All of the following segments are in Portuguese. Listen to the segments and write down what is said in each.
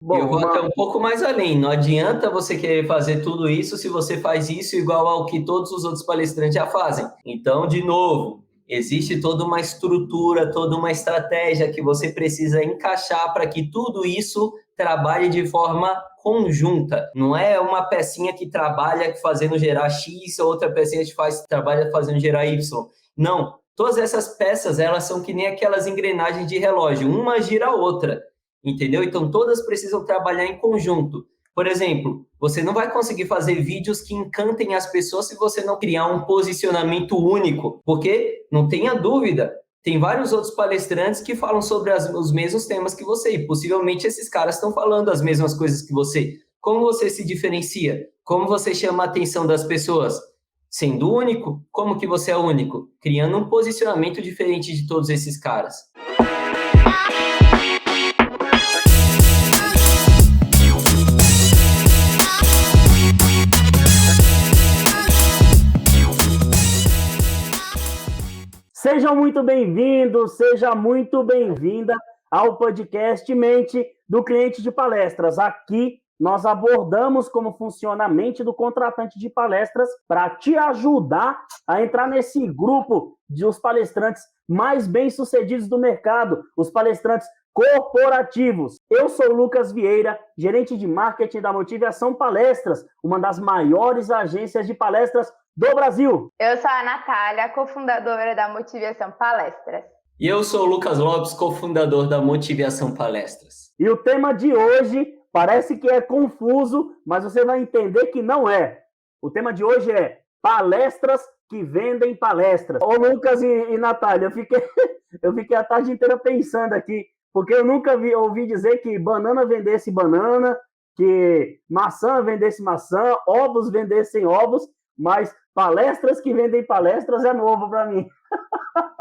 Eu Bom, vou até um pouco mais além. Não adianta você querer fazer tudo isso se você faz isso igual ao que todos os outros palestrantes já fazem. Então, de novo, existe toda uma estrutura, toda uma estratégia que você precisa encaixar para que tudo isso trabalhe de forma conjunta. Não é uma pecinha que trabalha fazendo gerar X, outra pecinha que trabalha fazendo gerar Y. Não. Todas essas peças, elas são que nem aquelas engrenagens de relógio. Uma gira a outra. Entendeu? Então, todas precisam trabalhar em conjunto. Por exemplo, você não vai conseguir fazer vídeos que encantem as pessoas se você não criar um posicionamento único, porque, não tenha dúvida, tem vários outros palestrantes que falam sobre os mesmos temas que você, e possivelmente esses caras estão falando as mesmas coisas que você. Como você se diferencia? Como você chama a atenção das pessoas? Sendo único? Como que você é único? Criando um posicionamento diferente de todos esses caras. sejam muito bem-vindos, seja muito bem-vinda ao podcast Mente do Cliente de Palestras. Aqui nós abordamos como funciona a mente do contratante de palestras para te ajudar a entrar nesse grupo dos palestrantes mais bem-sucedidos do mercado, os palestrantes corporativos. Eu sou o Lucas Vieira, gerente de marketing da Motivação Palestras, uma das maiores agências de palestras do Brasil. Eu sou a Natália, cofundadora da Motivação Palestras. E eu sou o Lucas Lopes, cofundador da Motivação Palestras. E o tema de hoje parece que é confuso, mas você vai entender que não é. O tema de hoje é palestras que vendem palestras. Ô Lucas e Natália, eu fiquei a tarde inteira pensando aqui, porque eu nunca ouvi dizer que banana vendesse banana, que maçã vendesse maçã, ovos vendessem ovos, mas palestras que vendem palestras é novo para mim.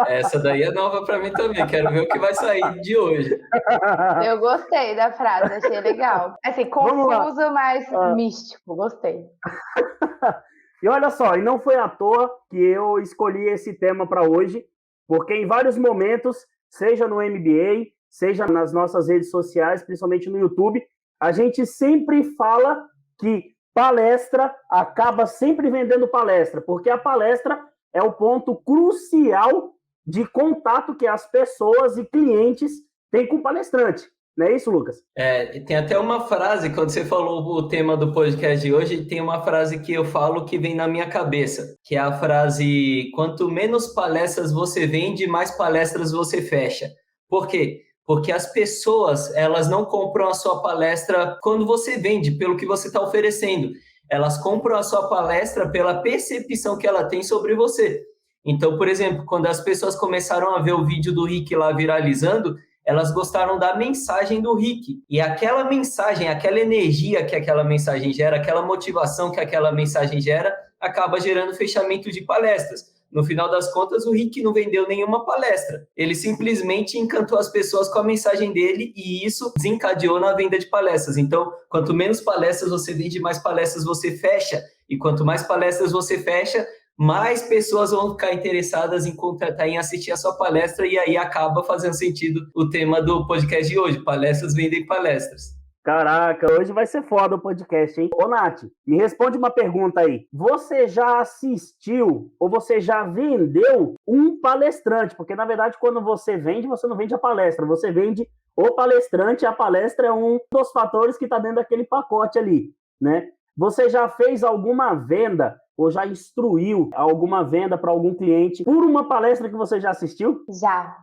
Essa daí é nova para mim também. Quero ver o que vai sair de hoje. Eu gostei da frase, achei legal. Assim, confuso, mas místico. Gostei. E olha só, e não foi à toa que eu escolhi esse tema para hoje, porque em vários momentos, seja no MBA, seja nas nossas redes sociais, principalmente no YouTube, a gente sempre fala que palestra acaba sempre vendendo palestra, porque a palestra é o ponto crucial de contato que as pessoas e clientes têm com o palestrante. Não é isso, Lucas? Tem até uma frase, quando você falou o tema do podcast de hoje, tem uma frase que eu falo que vem na minha cabeça, que é a frase: quanto menos palestras você vende, mais palestras você fecha. Por quê? Porque as pessoas, elas não compram a sua palestra quando você vende, pelo que você está oferecendo. Elas compram a sua palestra pela percepção que ela tem sobre você. Então, por exemplo, quando as pessoas começaram a ver o vídeo do Rick lá viralizando, elas gostaram da mensagem do Rick. E aquela mensagem, aquela energia que aquela mensagem gera, aquela motivação que aquela mensagem gera, acaba gerando fechamento de palestras. No final das contas, o Rick não vendeu nenhuma palestra. Ele simplesmente encantou as pessoas com a mensagem dele e isso desencadeou na venda de palestras. Então, quanto menos palestras você vende, mais palestras você fecha. E quanto mais palestras você fecha, mais pessoas vão ficar interessadas em contratar, em assistir a sua palestra, e aí acaba fazendo sentido o tema do podcast de hoje: palestras vendem palestras. Caraca, hoje vai ser foda o podcast, hein? Ô, Nath, me responde uma pergunta aí. Você já assistiu ou você já vendeu um palestrante? Porque, na verdade, quando você vende, você não vende a palestra, você vende o palestrante, a palestra é um dos fatores que está dentro daquele pacote ali, né? Você já fez alguma venda ou já instruiu alguma venda para algum cliente por uma palestra que você já assistiu? Já.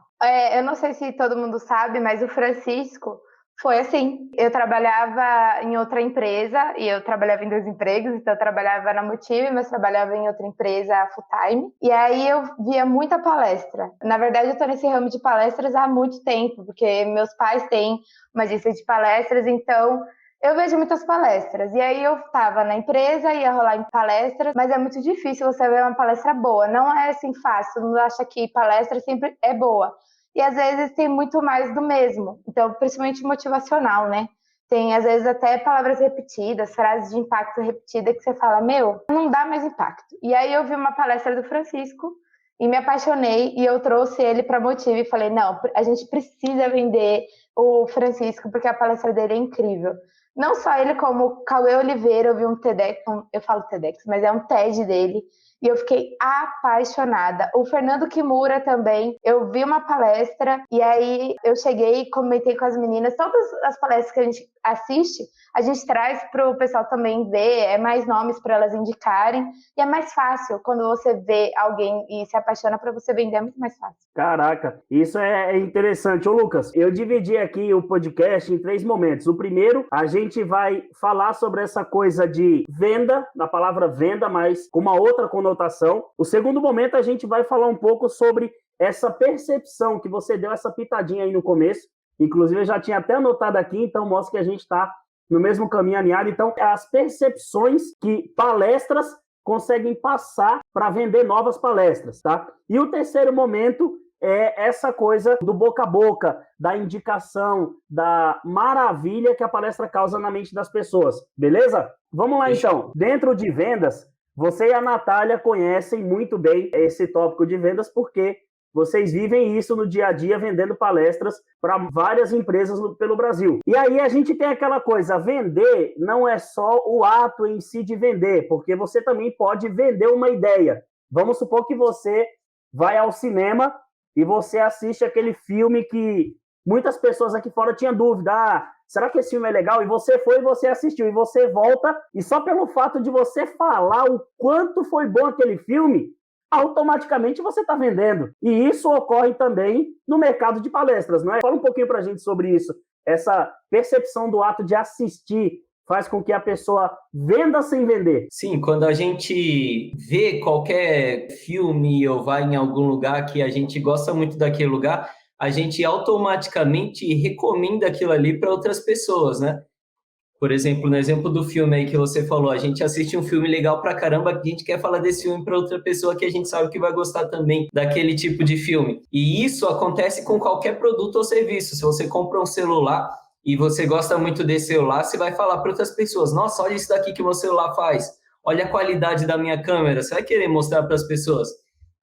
Eu não sei se todo mundo sabe, mas o Francisco foi assim. Eu trabalhava em outra empresa e eu trabalhava em 2 empregos, então eu trabalhava na Motive, mas trabalhava em outra empresa full time. E aí eu via muita palestra. Na verdade, eu tô nesse ramo de palestras há muito tempo, porque meus pais têm uma agência de palestras, então eu vejo muitas palestras. E aí eu tava na empresa, ia rolar em palestras, mas é muito difícil você ver uma palestra boa. Não é assim fácil, todo mundo acha que palestra sempre é boa. E às vezes tem muito mais do mesmo. Então, principalmente motivacional, né? Tem às vezes até palavras repetidas, frases de impacto repetida que você fala, meu, não dá mais impacto. E aí eu vi uma palestra do Francisco e me apaixonei e eu trouxe ele para Motive e falei, não, a gente precisa vender o Francisco, porque a palestra dele é incrível. Não só ele, como o Cauê Oliveira, eu vi um TEDx, eu falo TEDx, mas é um TED dele, e eu fiquei apaixonada. O Fernando Kimura também, eu vi uma palestra, e aí eu cheguei e comentei com as meninas, todas as palestras que a gente assiste, a gente traz para o pessoal também ver, mais nomes para elas indicarem, e é mais fácil quando você vê alguém e se apaixona, para você vender, é muito mais fácil. Caraca, isso é interessante. Ô, Lucas, eu dividi aqui o podcast em 3 momentos. O primeiro, a gente vai falar sobre essa coisa de venda, na palavra venda, mas com uma outra conotação. O segundo momento, a gente vai falar um pouco sobre essa percepção que você deu, essa pitadinha aí no começo. Inclusive, eu já tinha até anotado aqui, então mostra que a gente está no mesmo caminho alinhado. Então, as percepções que palestras conseguem passar para vender novas palestras, tá? E o terceiro momento é essa coisa do boca a boca, da indicação, da maravilha que a palestra causa na mente das pessoas, beleza? Vamos lá, então. Dentro de vendas, você e a Natália conhecem muito bem esse tópico de vendas, porque vocês vivem isso no dia a dia, vendendo palestras para várias empresas pelo Brasil. E aí a gente tem aquela coisa, vender não é só o ato em si de vender, porque você também pode vender uma ideia. Vamos supor que você vai ao cinema e você assiste aquele filme que muitas pessoas aqui fora tinham dúvida, será que esse filme é legal? E você foi e você assistiu, e você volta, e só pelo fato de você falar o quanto foi bom aquele filme, automaticamente você está vendendo. E isso ocorre também no mercado de palestras, não é? Fala um pouquinho para a gente sobre isso. Essa percepção do ato de assistir faz com que a pessoa venda sem vender. Sim, quando a gente vê qualquer filme ou vai em algum lugar que a gente gosta muito daquele lugar, a gente automaticamente recomenda aquilo ali para outras pessoas, né? Por exemplo, no exemplo do filme aí que você falou, a gente assiste um filme legal pra caramba, a gente quer falar desse filme para outra pessoa que a gente sabe que vai gostar também daquele tipo de filme. E isso acontece com qualquer produto ou serviço. Se você compra um celular e você gosta muito desse celular, você vai falar para outras pessoas, nossa, olha isso daqui que o meu celular faz, olha a qualidade da minha câmera, você vai querer mostrar para as pessoas.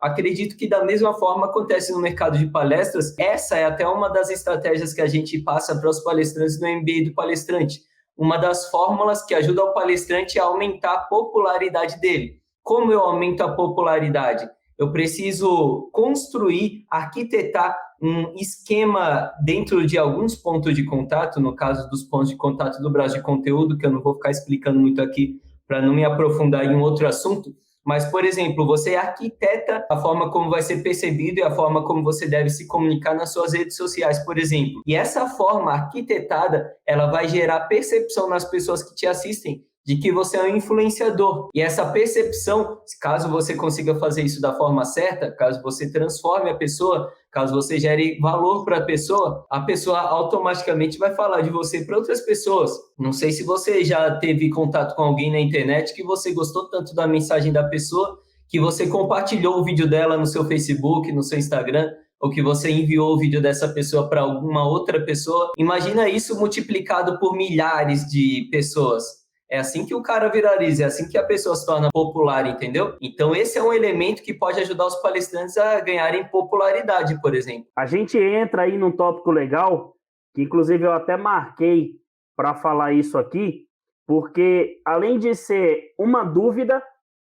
Acredito que da mesma forma acontece no mercado de palestras. Essa é até uma das estratégias que a gente passa para os palestrantes no MBA do palestrante. Uma das fórmulas que ajuda o palestrante a aumentar a popularidade dele. Como eu aumento a popularidade? Eu preciso construir, arquitetar um esquema dentro de alguns pontos de contato, no caso dos pontos de contato do braço de conteúdo, que eu não vou ficar explicando muito aqui para não me aprofundar em um outro assunto. Mas, por exemplo, você arquiteta a forma como vai ser percebido e a forma como você deve se comunicar nas suas redes sociais, por exemplo. E essa forma arquitetada, ela vai gerar percepção nas pessoas que te assistem de que você é um influenciador. E essa percepção, caso você consiga fazer isso da forma certa, caso você transforme a pessoa, caso você gere valor para a pessoa automaticamente vai falar de você para outras pessoas. Não sei se você já teve contato com alguém na internet que você gostou tanto da mensagem da pessoa que você compartilhou o vídeo dela no seu Facebook, no seu Instagram, ou que você enviou o vídeo dessa pessoa para alguma outra pessoa. Imagina isso multiplicado por milhares de pessoas. É assim que o cara viraliza, é assim que a pessoa se torna popular, entendeu? Então, esse é um elemento que pode ajudar os palestrantes a ganharem popularidade, por exemplo. A gente entra aí num tópico legal, que inclusive eu até marquei para falar isso aqui, porque além de ser uma dúvida,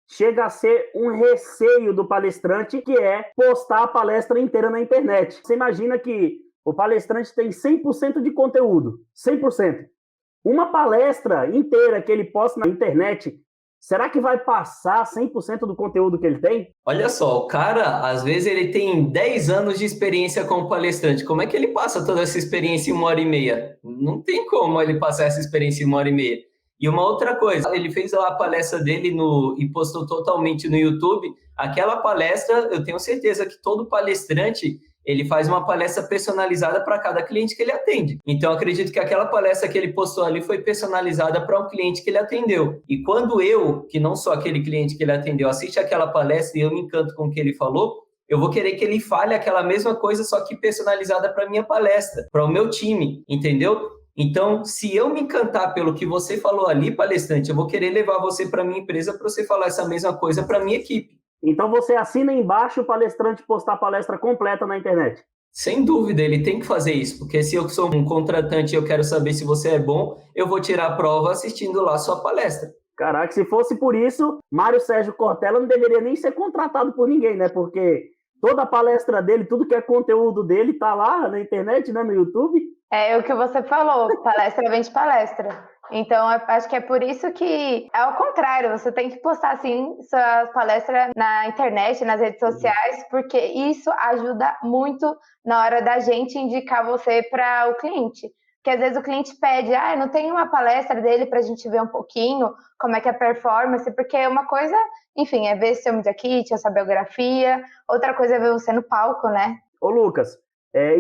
chega a ser um receio do palestrante, que é postar a palestra inteira na internet. Você imagina que o palestrante tem 100% de conteúdo, 100%. Uma palestra inteira que ele posta na internet, será que vai passar 100% do conteúdo que ele tem? Olha só, o cara, às vezes, ele tem 10 anos de experiência como palestrante. Como é que ele passa toda essa experiência em 1h30? Não tem como ele passar essa experiência em 1h30. E uma outra coisa, ele fez a palestra dele e postou totalmente no YouTube. Aquela palestra, eu tenho certeza que todo palestrante, ele faz uma palestra personalizada para cada cliente que ele atende. Então, acredito que aquela palestra que ele postou ali foi personalizada para o cliente que ele atendeu. E quando eu, que não sou aquele cliente que ele atendeu, assiste aquela palestra e eu me encanto com o que ele falou, eu vou querer que ele fale aquela mesma coisa, só que personalizada para a minha palestra, para o meu time, entendeu? Então, se eu me encantar pelo que você falou ali, palestrante, eu vou querer levar você para a minha empresa para você falar essa mesma coisa para a minha equipe. Então você assina embaixo o palestrante postar a palestra completa na internet. Sem dúvida, ele tem que fazer isso, porque se eu sou um contratante e eu quero saber se você é bom, eu vou tirar a prova assistindo lá a sua palestra. Caraca, se fosse por isso, Mário Sérgio Cortella não deveria nem ser contratado por ninguém, né? Porque toda a palestra dele, tudo que é conteúdo dele tá lá na internet, né, no YouTube. É o que você falou, palestra vende palestra. Então, eu acho que é por isso que é ao contrário, você tem que postar, assim, suas palestras na internet, nas redes sociais, porque isso ajuda muito na hora da gente indicar você para o cliente. Porque às vezes o cliente pede, não tem uma palestra dele para a gente ver um pouquinho como é que é a performance, porque uma coisa, enfim, é ver seu media kit, a sua biografia, outra coisa é ver você no palco, né? Ô, Lucas,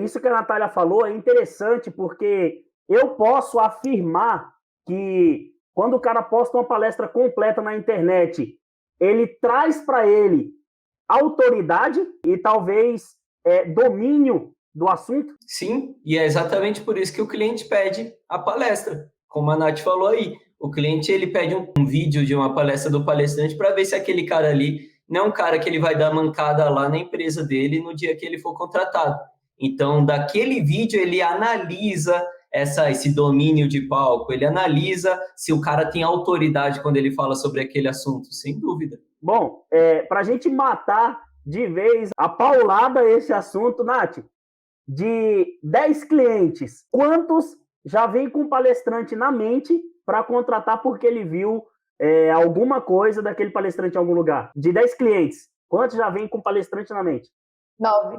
isso que a Natália falou é interessante porque eu posso afirmar que quando o cara posta uma palestra completa na internet, ele traz para ele autoridade e talvez domínio do assunto. Sim, e é exatamente por isso que o cliente pede a palestra. Como a Nath falou aí, o cliente ele pede um vídeo de uma palestra do palestrante para ver se aquele cara ali não é um cara que ele vai dar mancada lá na empresa dele no dia que ele for contratado. Então, daquele vídeo, ele analisa esse domínio de palco, ele analisa se o cara tem autoridade quando ele fala sobre aquele assunto, sem dúvida. Bom, para a gente matar de vez a paulada esse assunto, Nath, de 10 clientes, quantos já vem com o palestrante na mente para contratar porque ele viu alguma coisa daquele palestrante em algum lugar? De 10 clientes, quantos já vem com o palestrante na mente? 9.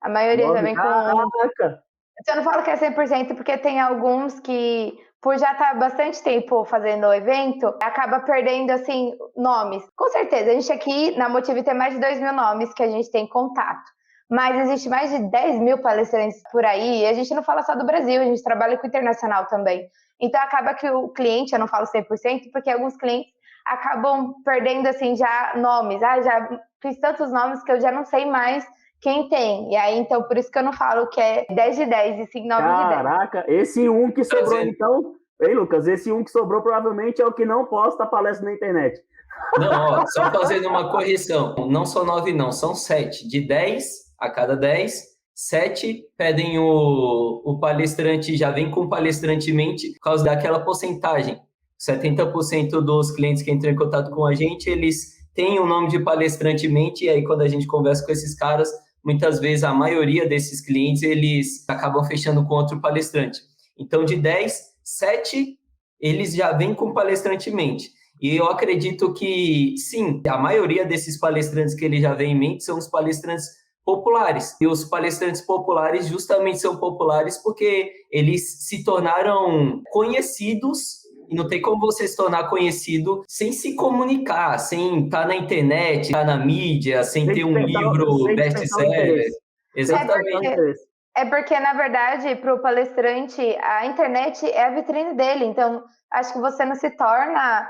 A maioria 9? já vem com... Caraca! Eu não falo que é 100%, porque tem alguns que, por já estar bastante tempo fazendo o evento, acaba perdendo, assim, nomes. Com certeza, a gente aqui na Motive tem mais de 2.000 nomes que a gente tem contato. Mas existe mais de 10.000 palestrantes por aí, e a gente não fala só do Brasil, a gente trabalha com o internacional também. Então, acaba que o cliente, eu não falo 100%, porque alguns clientes acabam perdendo, assim, já nomes. Já fiz tantos nomes que eu já não sei mais quem tem. E aí, então, por isso que eu não falo que é 10 de 10, e sim 9 de 10. Caraca, esse um que sobrou, então... Ei, Lucas, esse um que sobrou provavelmente é o que não posta a palestra na internet. Não, só fazendo uma correção. Não são 9, não, são 7. De 10, a cada 10, 7 pedem o palestrante, já vem com o palestrante em mente, por causa daquela porcentagem. 70% dos clientes que entram em contato com a gente, eles têm o nome de palestrante em mente, e aí quando a gente conversa com esses caras, muitas vezes a maioria desses clientes, eles acabam fechando com outro palestrante. Então, de 10, 7, eles já vêm com palestrante em mente. E eu acredito que, sim, a maioria desses palestrantes que ele já vem em mente são os palestrantes populares. E os palestrantes populares justamente são populares porque eles se tornaram conhecidos. E não tem como você se tornar conhecido sem se comunicar, sem estar na internet, estar na mídia, sem ter um livro best-seller. Exatamente. É porque, na verdade, para o palestrante, a internet é a vitrine dele. Então, acho que você não se torna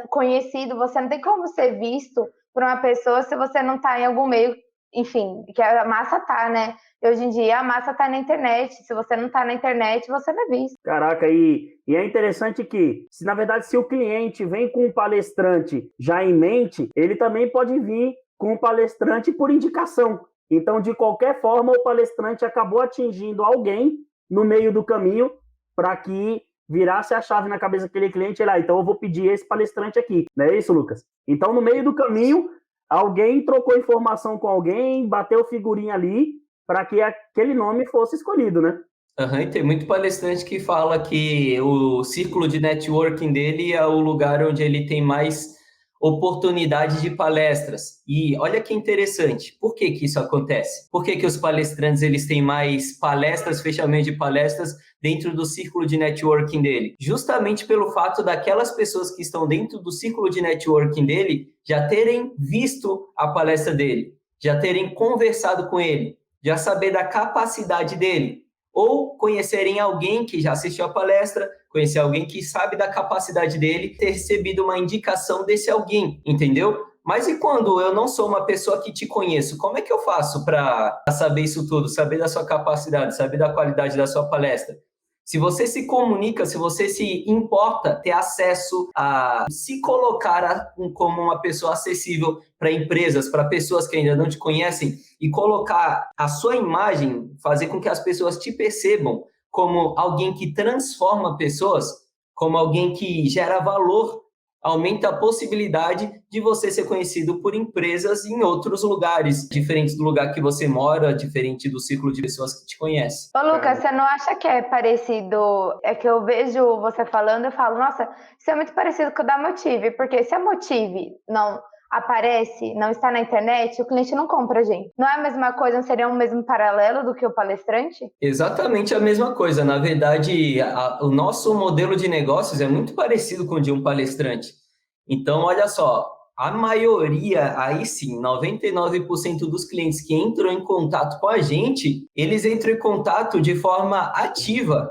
conhecido, você não tem como ser visto por uma pessoa se você não está em algum meio, enfim, que a massa tá, né? Hoje em dia a massa tá na internet, se você não tá na internet, você não é visto. Caraca, e é interessante que, na verdade, se o cliente vem com um palestrante já em mente, ele também pode vir com um palestrante por indicação. Então, de qualquer forma, o palestrante acabou atingindo alguém no meio do caminho para que virasse a chave na cabeça daquele cliente, então eu vou pedir esse palestrante aqui. Não é isso, Lucas? Então, no meio do caminho, alguém trocou informação com alguém, bateu figurinha ali, para que aquele nome fosse escolhido, né? E tem muito palestrante que fala que o círculo de networking dele é o lugar onde ele tem mais oportunidade de palestras. E olha que interessante, por que isso acontece? Por que os palestrantes eles têm mais palestras, fechamento de palestras dentro do círculo de networking dele? Justamente pelo fato daquelas pessoas que estão dentro do círculo de networking dele já terem visto a palestra dele, já terem conversado com ele, já saber da capacidade dele, ou conhecerem alguém que já assistiu a palestra, conhecer alguém que sabe da capacidade dele, ter recebido uma indicação desse alguém, entendeu? Mas e quando eu não sou uma pessoa que te conheço, como é que eu faço para saber isso tudo, saber da sua capacidade, saber da qualidade da sua palestra? Se você se comunica, se você se importa ter acesso a se colocar como uma pessoa acessível para empresas, para pessoas que ainda não te conhecem e colocar a sua imagem, fazer com que as pessoas te percebam como alguém que transforma pessoas, como alguém que gera valor, aumenta a possibilidade de você ser conhecido por empresas em outros lugares, diferentes do lugar que você mora, diferente do círculo de pessoas que te conhecem. Ô, Lucas, você não acha que é parecido? É que eu vejo você falando, eu falo, nossa, isso é muito parecido com o da Motive, porque se a Motive não aparece, não está na internet, o cliente não compra a gente. Não é a mesma coisa, não seria o mesmo paralelo do que o palestrante? Exatamente a mesma coisa. Na verdade, o nosso modelo de negócios é muito parecido com o de um palestrante. Então, olha só, a maioria, aí sim, 99% dos clientes que entram em contato com a gente, eles entram em contato de forma ativa.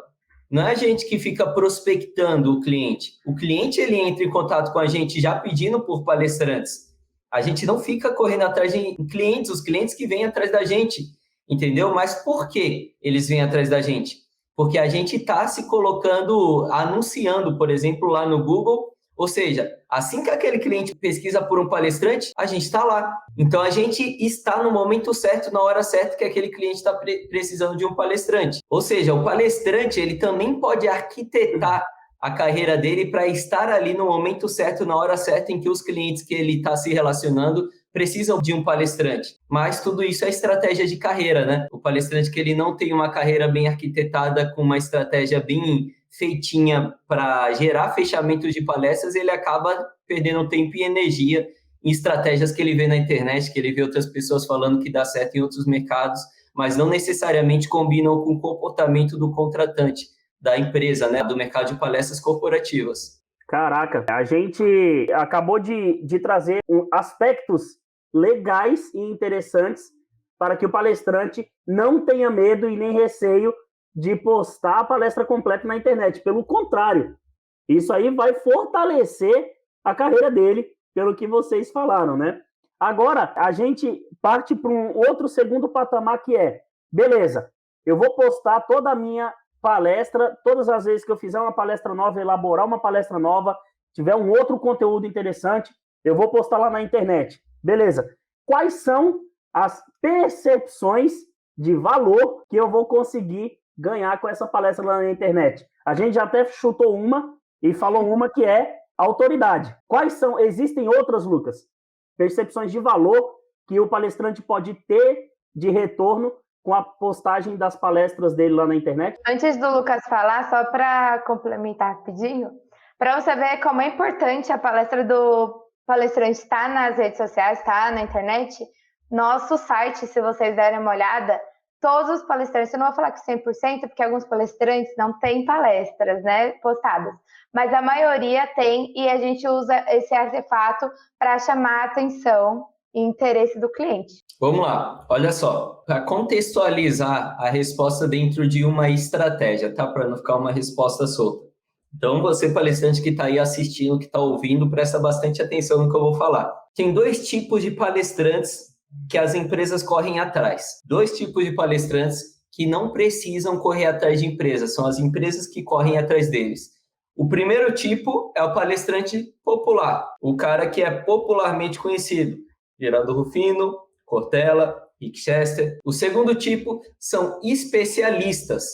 Não é a gente que fica prospectando o cliente. O cliente, ele entra em contato com a gente já pedindo por palestrantes. A gente não fica correndo atrás de clientes, os clientes que vêm atrás da gente, entendeu? Mas por que eles vêm atrás da gente? Porque a gente está se colocando, anunciando, por exemplo, lá no Google, ou seja, assim que aquele cliente pesquisa por um palestrante, a gente está lá. Então, a gente está no momento certo, na hora certa que aquele cliente está precisando de um palestrante. Ou seja, o palestrante, ele também pode arquitetar a carreira dele para estar ali no momento certo, na hora certa em que os clientes que ele está se relacionando precisam de um palestrante. Mas tudo isso é estratégia de carreira, né? O palestrante que ele não tem uma carreira bem arquitetada, com uma estratégia bem feitinha para gerar fechamentos de palestras, ele acaba perdendo tempo e energia em estratégias que ele vê na internet, que ele vê outras pessoas falando que dá certo em outros mercados, mas não necessariamente combinam com o comportamento do contratante, da empresa, né, do mercado de palestras corporativas. Caraca, a gente acabou de trazer aspectos legais e interessantes para que o palestrante não tenha medo e nem receio de postar a palestra completa na internet. Pelo contrário, isso aí vai fortalecer a carreira dele, pelo que vocês falaram, né? Agora, a gente parte para um outro segundo patamar que é, beleza, eu vou postar toda a minha palestra, todas as vezes que eu fizer uma palestra nova, elaborar uma palestra nova, tiver um outro conteúdo interessante, eu vou postar lá na internet. Beleza. Quais são as percepções de valor que eu vou conseguir ganhar com essa palestra lá na internet? A gente já até chutou uma e falou uma que é autoridade. Quais são? Existem outras, Lucas? Percepções de valor que o palestrante pode ter de retorno com a postagem das palestras dele lá na internet? Antes do Lucas falar, só para complementar rapidinho, para você ver como é importante a palestra do palestrante estar nas redes sociais, estar na internet, nosso site, se vocês derem uma olhada, todos os palestrantes, eu não vou falar que 100%, porque alguns palestrantes não têm palestras, né, postadas, mas a maioria tem, e a gente usa esse artefato para chamar a atenção e interesse do cliente. Vamos lá, olha só, para contextualizar a resposta dentro de uma estratégia, tá? Para não ficar uma resposta solta. Então, você palestrante que está aí assistindo, que está ouvindo, presta bastante atenção no que eu vou falar. Tem dois tipos de palestrantes que as empresas correm atrás. Dois tipos de palestrantes que não precisam correr atrás de empresas, são as empresas que correm atrás deles. O primeiro tipo é o palestrante popular, o cara que é popularmente conhecido. Geraldo Rufino, Cortella, Rick Chester. O segundo tipo são especialistas.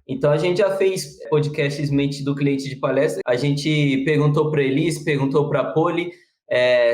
Então, a gente já fez podcasts mente do cliente de palestra. A gente perguntou para a Elis, perguntou para a Poli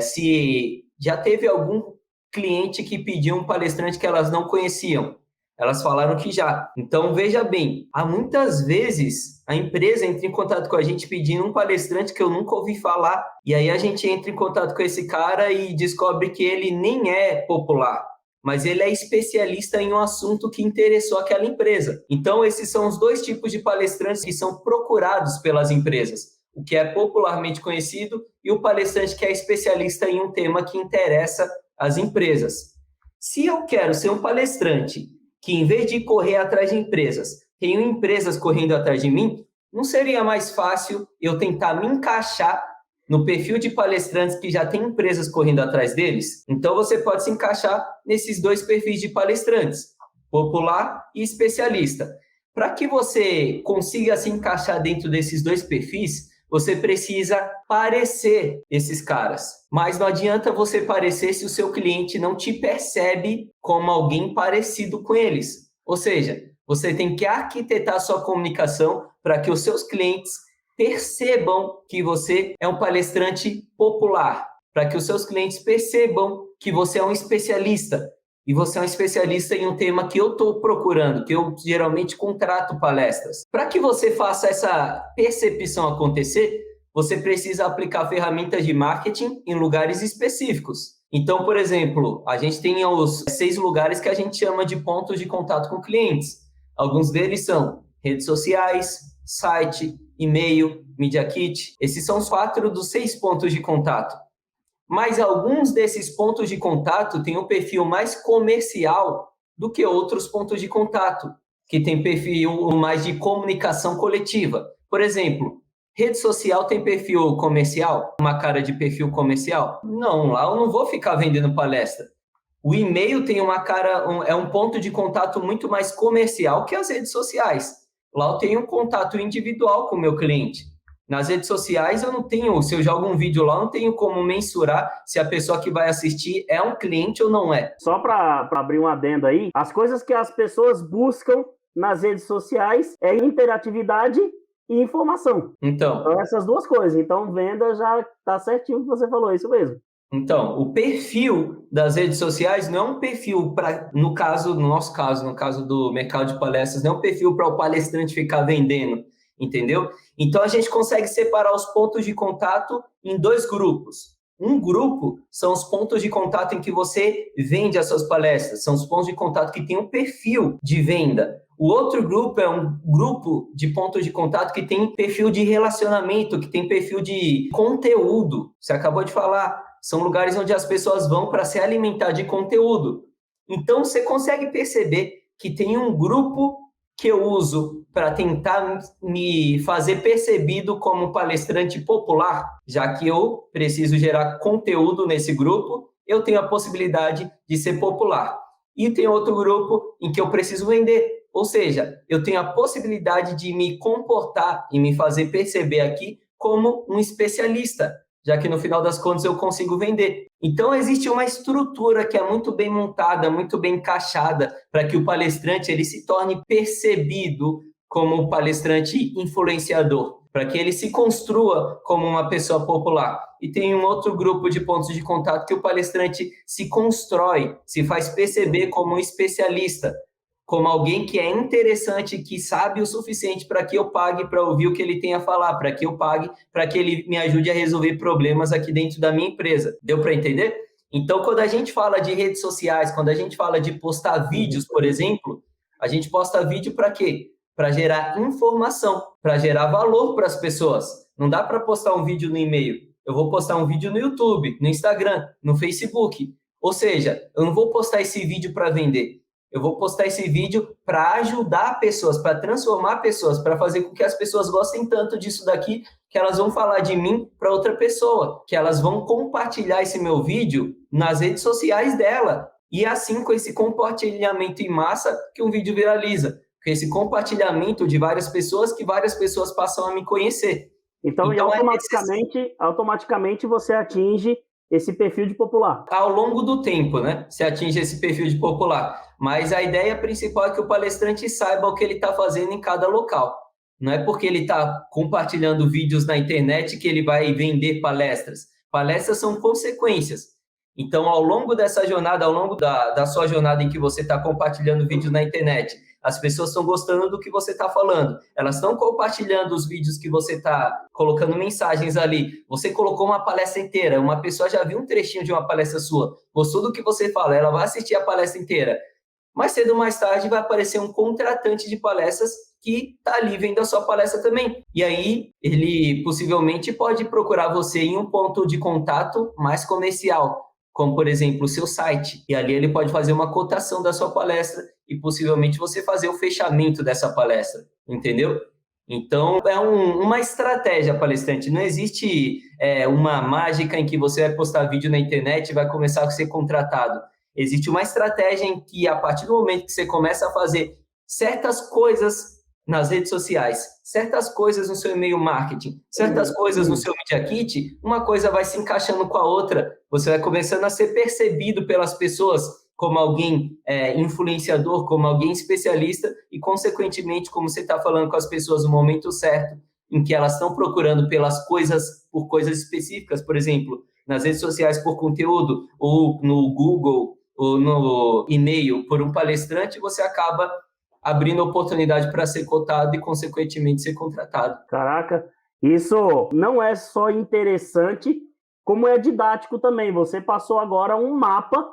se já teve algum cliente que pediu um palestrante que elas não conheciam. Elas falaram que já. Então, veja bem, há muitas vezes a empresa entra em contato com a gente pedindo um palestrante que eu nunca ouvi falar. E aí a gente entra em contato com esse cara e descobre que ele nem é popular, mas ele é especialista em um assunto que interessou aquela empresa. Então, esses são os dois tipos de palestrantes que são procurados pelas empresas. O que é popularmente conhecido e o palestrante que é especialista em um tema que interessa as empresas. Se eu quero ser um palestrante que, em vez de correr atrás de empresas, tenho empresas correndo atrás de mim, não seria mais fácil eu tentar me encaixar no perfil de palestrantes que já tem empresas correndo atrás deles? Então, você pode se encaixar nesses dois perfis de palestrantes, popular e especialista. Para que você consiga se encaixar dentro desses dois perfis, você precisa parecer esses caras. Mas não adianta você parecer se o seu cliente não te percebe como alguém parecido com eles. Ou seja, você tem que arquitetar sua comunicação para que os seus clientes percebam que você é um palestrante popular, para que os seus clientes percebam que você é um especialista, e você é um especialista em um tema que eu estou procurando, que eu geralmente contrato palestras. Para que você faça essa percepção acontecer, você precisa aplicar ferramentas de marketing em lugares específicos. Então, por exemplo, a gente tem os 6 lugares que a gente chama de pontos de contato com clientes. Alguns deles são redes sociais, site, e-mail, Media Kit. Esses são os 4 dos 6 pontos de contato. Mas alguns desses pontos de contato têm um perfil mais comercial do que outros pontos de contato, que tem perfil mais de comunicação coletiva. Por exemplo, rede social tem perfil comercial? Uma cara de perfil comercial? Não, lá eu não vou ficar vendendo palestra. O e-mail tem uma cara, é um ponto de contato muito mais comercial que as redes sociais. Lá eu tenho um contato individual com o meu cliente. Nas redes sociais eu não tenho, se eu jogo um vídeo lá, eu não tenho como mensurar se a pessoa que vai assistir é um cliente ou não é. Só para abrir um adendo aí, as coisas que as pessoas buscam nas redes sociais é interatividade e informação. Então essas duas coisas. Então, venda já tá certinho o que você falou, é isso mesmo. Então, o perfil das redes sociais não é um perfil para, no nosso caso, no caso do mercado de palestras, não é um perfil para o palestrante ficar vendendo, entendeu? Então, a gente consegue separar os pontos de contato em 2 grupos. Um grupo são os pontos de contato em que você vende as suas palestras, são os pontos de contato que tem um perfil de venda. O outro grupo é um grupo de pontos de contato que tem perfil de relacionamento, que tem perfil de conteúdo. Você acabou de falar, são lugares onde as pessoas vão para se alimentar de conteúdo. Então, você consegue perceber que tem um grupo que eu uso para tentar me fazer percebido como palestrante popular, já que eu preciso gerar conteúdo nesse grupo, eu tenho a possibilidade de ser popular. E tem outro grupo em que eu preciso vender, ou seja, eu tenho a possibilidade de me comportar e me fazer perceber aqui como um especialista, já que no final das contas eu consigo vender. Então, existe uma estrutura que é muito bem montada, muito bem encaixada, para que o palestrante ele se torne percebido como palestrante influenciador, para que ele se construa como uma pessoa popular. E tem um outro grupo de pontos de contato que o palestrante se constrói, se faz perceber como um especialista, como alguém que é interessante, que sabe o suficiente para que eu pague para ouvir o que ele tem a falar, para que eu pague, para que ele me ajude a resolver problemas aqui dentro da minha empresa. Deu para entender? Então, quando a gente fala de redes sociais, quando a gente fala de postar vídeos, por exemplo, a gente posta vídeo para quê? Para gerar informação, para gerar valor para as pessoas. Não dá para postar um vídeo no e-mail. Eu vou postar um vídeo no YouTube, no Instagram, no Facebook. Ou seja, eu não vou postar esse vídeo para vender. Eu vou postar esse vídeo para ajudar pessoas, para transformar pessoas, para fazer com que as pessoas gostem tanto disso daqui, que elas vão falar de mim para outra pessoa, que elas vão compartilhar esse meu vídeo nas redes sociais dela. E assim, com esse compartilhamento em massa, que um vídeo viraliza. Com esse compartilhamento de várias pessoas, que várias pessoas passam a me conhecer. Então automaticamente você atinge esse perfil de popular. Ao longo do tempo, né? Você atinge esse perfil de popular. Mas a ideia principal é que o palestrante saiba o que ele está fazendo em cada local. Não é porque ele está compartilhando vídeos na internet que ele vai vender palestras. Palestras são consequências. Então, ao longo dessa jornada, ao longo da sua jornada em que você está compartilhando vídeos na internet, as pessoas estão gostando do que você está falando. Elas estão compartilhando os vídeos que você está colocando mensagens ali. Você colocou uma palestra inteira. Uma pessoa já viu um trechinho de uma palestra sua. Gostou do que você fala. Ela vai assistir a palestra inteira. Mais cedo ou mais tarde vai aparecer um contratante de palestras que está ali vendo a sua palestra também. E aí ele possivelmente pode procurar você em um ponto de contato mais comercial, como, por exemplo, o seu site. E ali ele pode fazer uma cotação da sua palestra e possivelmente você fazer o fechamento dessa palestra, entendeu? Então, é uma estratégia palestrante. Não existe uma mágica em que você vai postar vídeo na internet e vai começar a ser contratado. Existe uma estratégia em que, a partir do momento que você começa a fazer certas coisas nas redes sociais, certas coisas no seu e-mail marketing, certas coisas no seu Media Kit, uma coisa vai se encaixando com a outra. Você vai começando a ser percebido pelas pessoas como alguém influenciador, como alguém especialista e, consequentemente, como você está falando com as pessoas no momento certo, em que elas estão procurando por coisas específicas, por exemplo, nas redes sociais por conteúdo, ou no Google, ou no e-mail por um palestrante, você acaba abrindo oportunidade para ser cotado e, consequentemente, ser contratado. Caraca, isso não é só interessante, como é didático também. Você passou agora um mapa,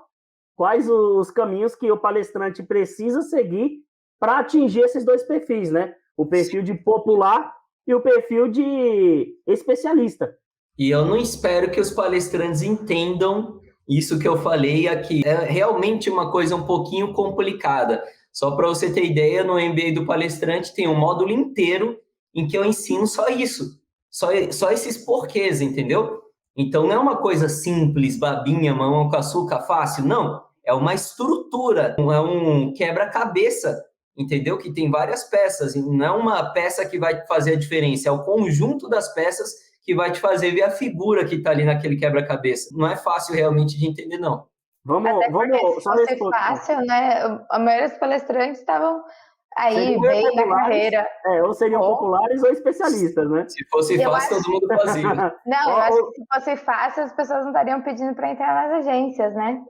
quais os caminhos que o palestrante precisa seguir para atingir esses dois perfis, né? O perfil de popular e o perfil de especialista. E eu não espero que os palestrantes entendam isso que eu falei aqui. É realmente uma coisa um pouquinho complicada. Só para você ter ideia, no MBA do palestrante tem um módulo inteiro em que eu ensino só isso. Só esses porquês, entendeu? Então, não é uma coisa simples, babinha, mamão com açúcar, fácil. Não, é uma estrutura, é um quebra-cabeça, entendeu? Que tem várias peças. Não é uma peça que vai fazer a diferença, é o conjunto das peças que vai te fazer ver a figura que está ali naquele quebra-cabeça. Não é fácil realmente de entender, não. Vamos se fosse fácil, né? A maioria dos palestrantes estavam aí, bem na carreira. Ou seriam populares ou especialistas, né? Se fosse fácil, todo mundo fazia. Não, eu acho que se fosse fácil, as pessoas não estariam pedindo para entrar nas agências, né?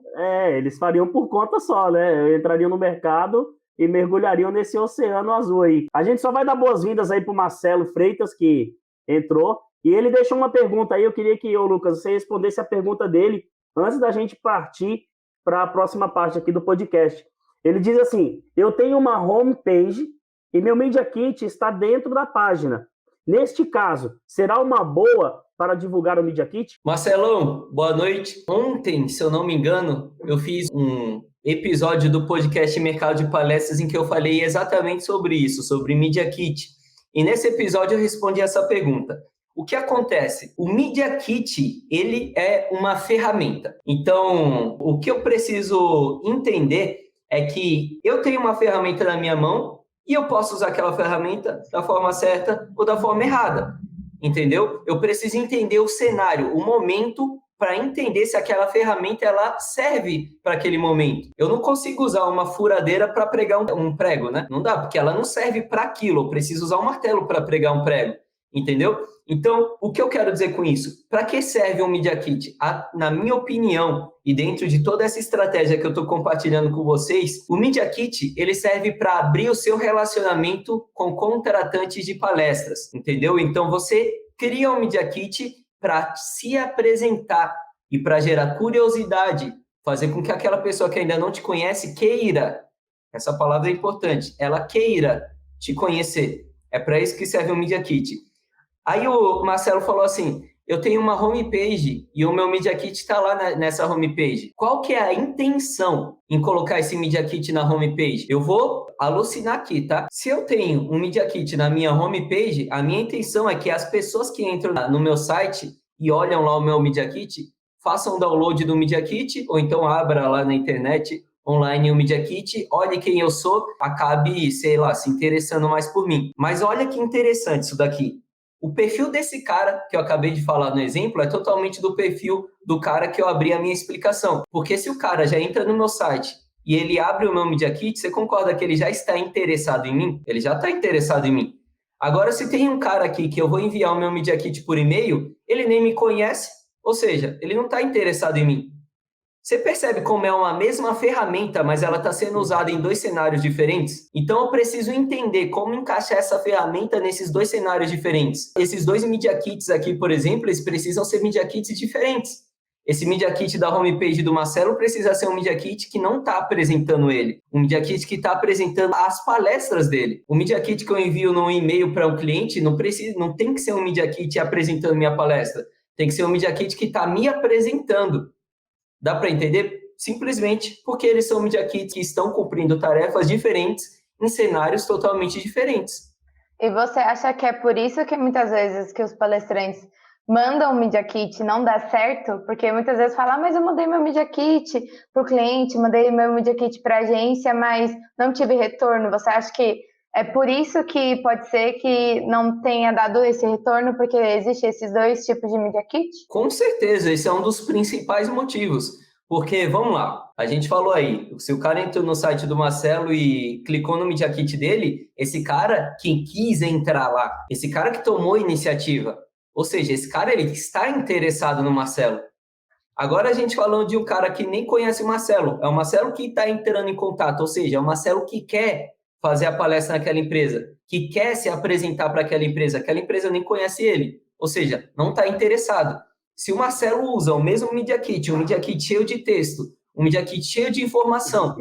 Eles fariam por conta só, né? Entrariam no mercado e mergulhariam nesse oceano azul aí. A gente só vai dar boas-vindas aí para o Marcelo Freitas, que entrou, e ele deixou uma pergunta aí. Eu queria que Lucas, você respondesse a pergunta dele antes da gente partir para a próxima parte aqui do podcast. Ele diz assim: eu tenho uma homepage e meu Media Kit está dentro da página. Neste caso, será uma boa para divulgar o Media Kit? Marcelão, boa noite. Ontem, se eu não me engano, eu fiz um episódio do podcast Mercado de Palestras em que eu falei exatamente sobre isso, sobre Media Kit. E nesse episódio eu respondi essa pergunta. O que acontece? O Media Kit, ele é uma ferramenta. Então, o que eu preciso entender é que eu tenho uma ferramenta na minha mão e eu posso usar aquela ferramenta da forma certa ou da forma errada, entendeu? Eu preciso entender o cenário, o momento, para entender se aquela ferramenta ela serve para aquele momento. Eu não consigo usar uma furadeira para pregar um prego, né? Não dá, porque ela não serve para aquilo. Eu preciso usar um martelo para pregar um prego, entendeu? Então, o que eu quero dizer com isso? Para que serve um Media Kit? Na minha opinião, e dentro de toda essa estratégia que eu estou compartilhando com vocês, o Media Kit ele serve para abrir o seu relacionamento com contratantes de palestras, entendeu? Então, você cria um Media Kit para se apresentar e para gerar curiosidade, fazer com que aquela pessoa que ainda não te conhece queira, essa palavra é importante, ela queira te conhecer. É para isso que serve o Media Kit. Aí o Marcelo falou assim: eu tenho uma homepage e o meu Media Kit está lá nessa homepage. Qual que é a intenção em colocar esse Media Kit na homepage? Eu vou alucinar aqui, tá? Se eu tenho um Media Kit na minha homepage, a minha intenção é que as pessoas que entram no meu site e olham lá o meu Media Kit, façam download do Media Kit, ou então abra lá na internet online o Media Kit, olhe quem eu sou, acabe, sei lá, se interessando mais por mim. Mas olha que interessante isso daqui. O perfil desse cara que eu acabei de falar no exemplo é totalmente do perfil do cara que eu abri a minha explicação. Porque se o cara já entra no meu site e ele abre o meu Media Kit, você concorda que ele já está interessado em mim? Ele já está interessado em mim. Agora, se tem um cara aqui que eu vou enviar o meu Media Kit por e-mail, ele nem me conhece, ou seja, ele não está interessado em mim. Você percebe como é uma mesma ferramenta, mas ela está sendo usada em dois cenários diferentes? Então, eu preciso entender como encaixar essa ferramenta nesses dois cenários diferentes. Esses dois Media Kits aqui, por exemplo, eles precisam ser Media Kits diferentes. Esse Media Kit da homepage do Marcelo precisa ser um Media Kit que não está apresentando ele. Um Media Kit que está apresentando as palestras dele. O Media Kit que eu envio no e-mail para um cliente não tem que ser um Media Kit apresentando minha palestra. Tem que ser um Media Kit que está me apresentando. Dá para entender? Simplesmente porque eles são Media Kits que estão cumprindo tarefas diferentes em cenários totalmente diferentes. E você acha que é por isso que muitas vezes que os palestrantes mandam o Media Kit e não dá certo? Porque muitas vezes falam, mas eu mandei meu Media Kit para o cliente, mandei meu Media Kit para a agência, mas não tive retorno. Você acha que É por isso que pode ser que não tenha dado esse retorno, porque existem esses dois tipos de Media Kit? Com certeza, esse é um dos principais motivos. Porque, vamos lá, a gente falou aí, se o cara entrou no site do Marcelo e clicou no Media Kit dele, esse cara, quem quis entrar lá, esse cara que tomou a iniciativa, ou seja, esse cara, ele está interessado no Marcelo. Agora a gente falando de um cara que nem conhece o Marcelo, é o Marcelo que está entrando em contato, ou seja, é o Marcelo que quer fazer a palestra naquela empresa, que quer se apresentar para aquela empresa nem conhece ele, ou seja, não está interessado. Se o Marcelo usa o mesmo Media Kit, um Media Kit cheio de texto, um Media Kit cheio de informação,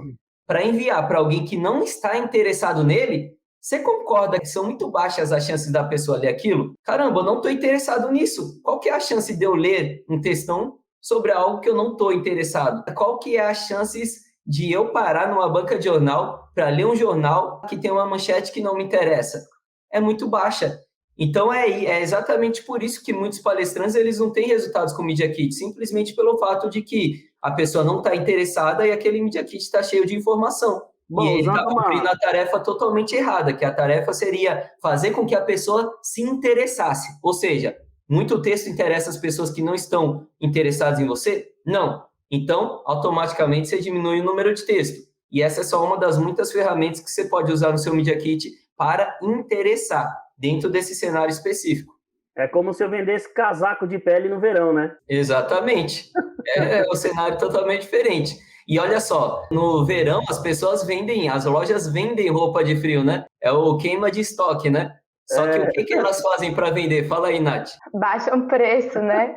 para enviar para alguém que não está interessado nele, você concorda que são muito baixas as chances da pessoa ler aquilo? Caramba, eu não estou interessado nisso. Qual que é a chance de eu ler um textão sobre algo que eu não estou interessado? Qual que é as chances de eu parar numa banca de jornal para ler um jornal que tem uma manchete que não me interessa? É muito baixa. Então, é exatamente por isso que muitos palestrantes eles não têm resultados com o Media Kit, simplesmente pelo fato de que a pessoa não está interessada e aquele Media Kit está cheio de informação. Bom, e ele está cumprindo a tarefa totalmente errada, que a tarefa seria fazer com que a pessoa se interessasse. Ou seja, muito texto interessa as pessoas que não estão interessadas em você? Não. Então, automaticamente, você diminui o número de texto. E essa é só uma das muitas ferramentas que você pode usar no seu Media Kit para interessar dentro desse cenário específico. É como se eu vendesse casaco de pele no verão, né? Exatamente. É um cenário totalmente diferente. E olha só, no verão as lojas vendem roupa de frio, né? É o queima de estoque, né? Só que o que elas fazem para vender? Fala aí, Nath. Baixam o preço, né?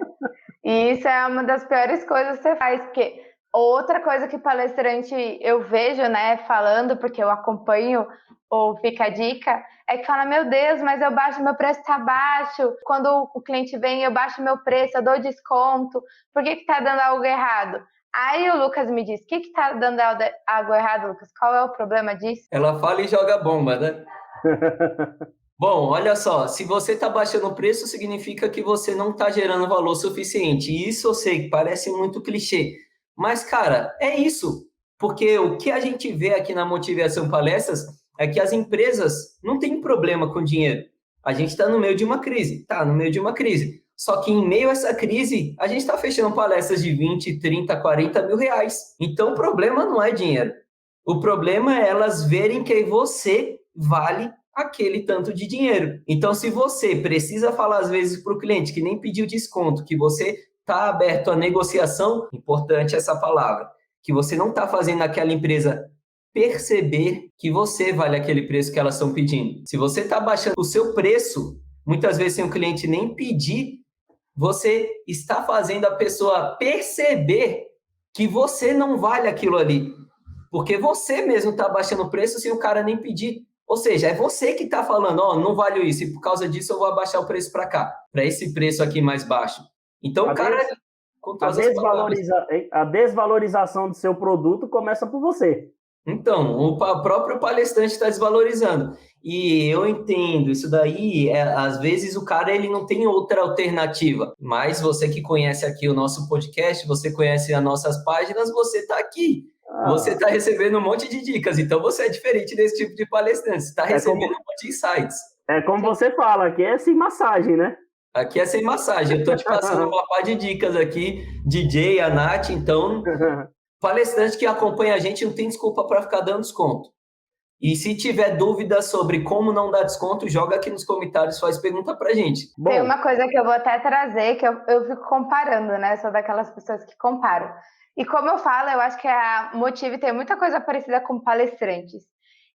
E isso é uma das piores coisas que você faz, porque outra coisa que palestrante eu vejo, né, falando, porque eu acompanho ou Fica a Dica, é que fala, meu Deus, mas eu baixo, meu preço tá baixo, quando o cliente vem eu baixo meu preço, eu dou desconto, por que tá dando algo errado? Aí o Lucas me diz, o que tá dando algo errado, Lucas? Qual é o problema disso? Ela fala e joga bomba, né? Bom, olha só, se você está baixando o preço, significa que você não está gerando valor suficiente. E isso eu sei que parece muito clichê, mas, cara, é isso. Porque o que a gente vê aqui na Motivação Palestras é que as empresas não têm problema com dinheiro. A gente está no meio de uma crise, no meio de uma crise. Só que em meio a essa crise, a gente está fechando palestras de 20, 30, 40 mil reais. Então, o problema não é dinheiro. O problema é elas verem que você vale aquele tanto de dinheiro. Então, se você precisa falar às vezes para o cliente que nem pediu desconto, que você está aberto à negociação, importante essa palavra, que você não está fazendo aquela empresa perceber que você vale aquele preço que elas estão pedindo. Se você está baixando o seu preço, muitas vezes sem o cliente nem pedir, você está fazendo a pessoa perceber que você não vale aquilo ali. Porque você mesmo está baixando o preço sem o cara nem pedir. Ou seja, é você que está falando, não vale isso, e por causa disso eu vou abaixar o preço para cá, para esse preço aqui mais baixo. Então, a desvalorização do seu produto começa por você. Então, o próprio palestrante está desvalorizando. E eu entendo, isso daí, às vezes o cara ele não tem outra alternativa. Mas você que conhece aqui o nosso podcast, você conhece as nossas páginas, você está aqui. Você está recebendo um monte de dicas, então você é diferente desse tipo de palestrante. Você está recebendo um monte de insights. É como você fala, aqui é sem massagem, né? Aqui é sem massagem. Eu estou te passando uma par de dicas aqui, DJ, a Nath, então... Palestrante que acompanha a gente não tem desculpa para ficar dando desconto. E se tiver dúvida sobre como não dar desconto, joga aqui nos comentários, faz pergunta pra gente. Bom, tem uma coisa que eu vou até trazer, que eu fico comparando, né? Sou daquelas pessoas que comparam. E como eu falo, eu acho que a Motive tem muita coisa parecida com palestrantes.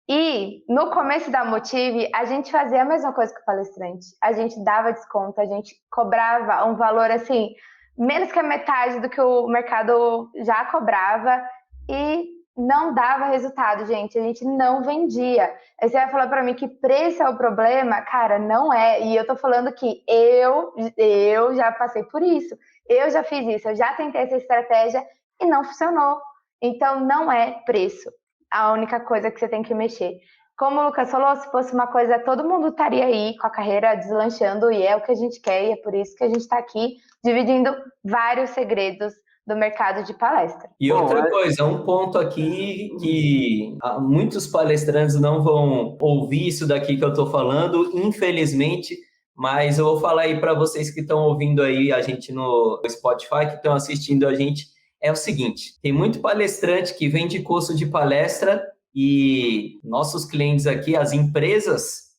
E no começo da Motive, a gente fazia a mesma coisa que o palestrante. A gente dava desconto, a gente cobrava um valor assim... menos que a metade do que o mercado já cobrava e não dava resultado, gente. A gente não vendia. Aí você vai falar para mim que preço é o problema? Cara, não é. E eu tô falando que eu já passei por isso. Eu já fiz isso. Eu já tentei essa estratégia e não funcionou. Então, não é preço a única coisa que você tem que mexer. Como o Lucas falou, se fosse uma coisa, todo mundo estaria aí com a carreira deslanchando e é o que a gente quer e é por isso que a gente está aqui dividindo vários segredos do mercado de palestra. E outra coisa, um ponto aqui que muitos palestrantes não vão ouvir isso daqui que eu estou falando, infelizmente, mas eu vou falar aí para vocês que estão ouvindo aí a gente no Spotify, que estão assistindo a gente, é o seguinte, tem muito palestrante que vende curso de palestra e nossos clientes aqui, as empresas,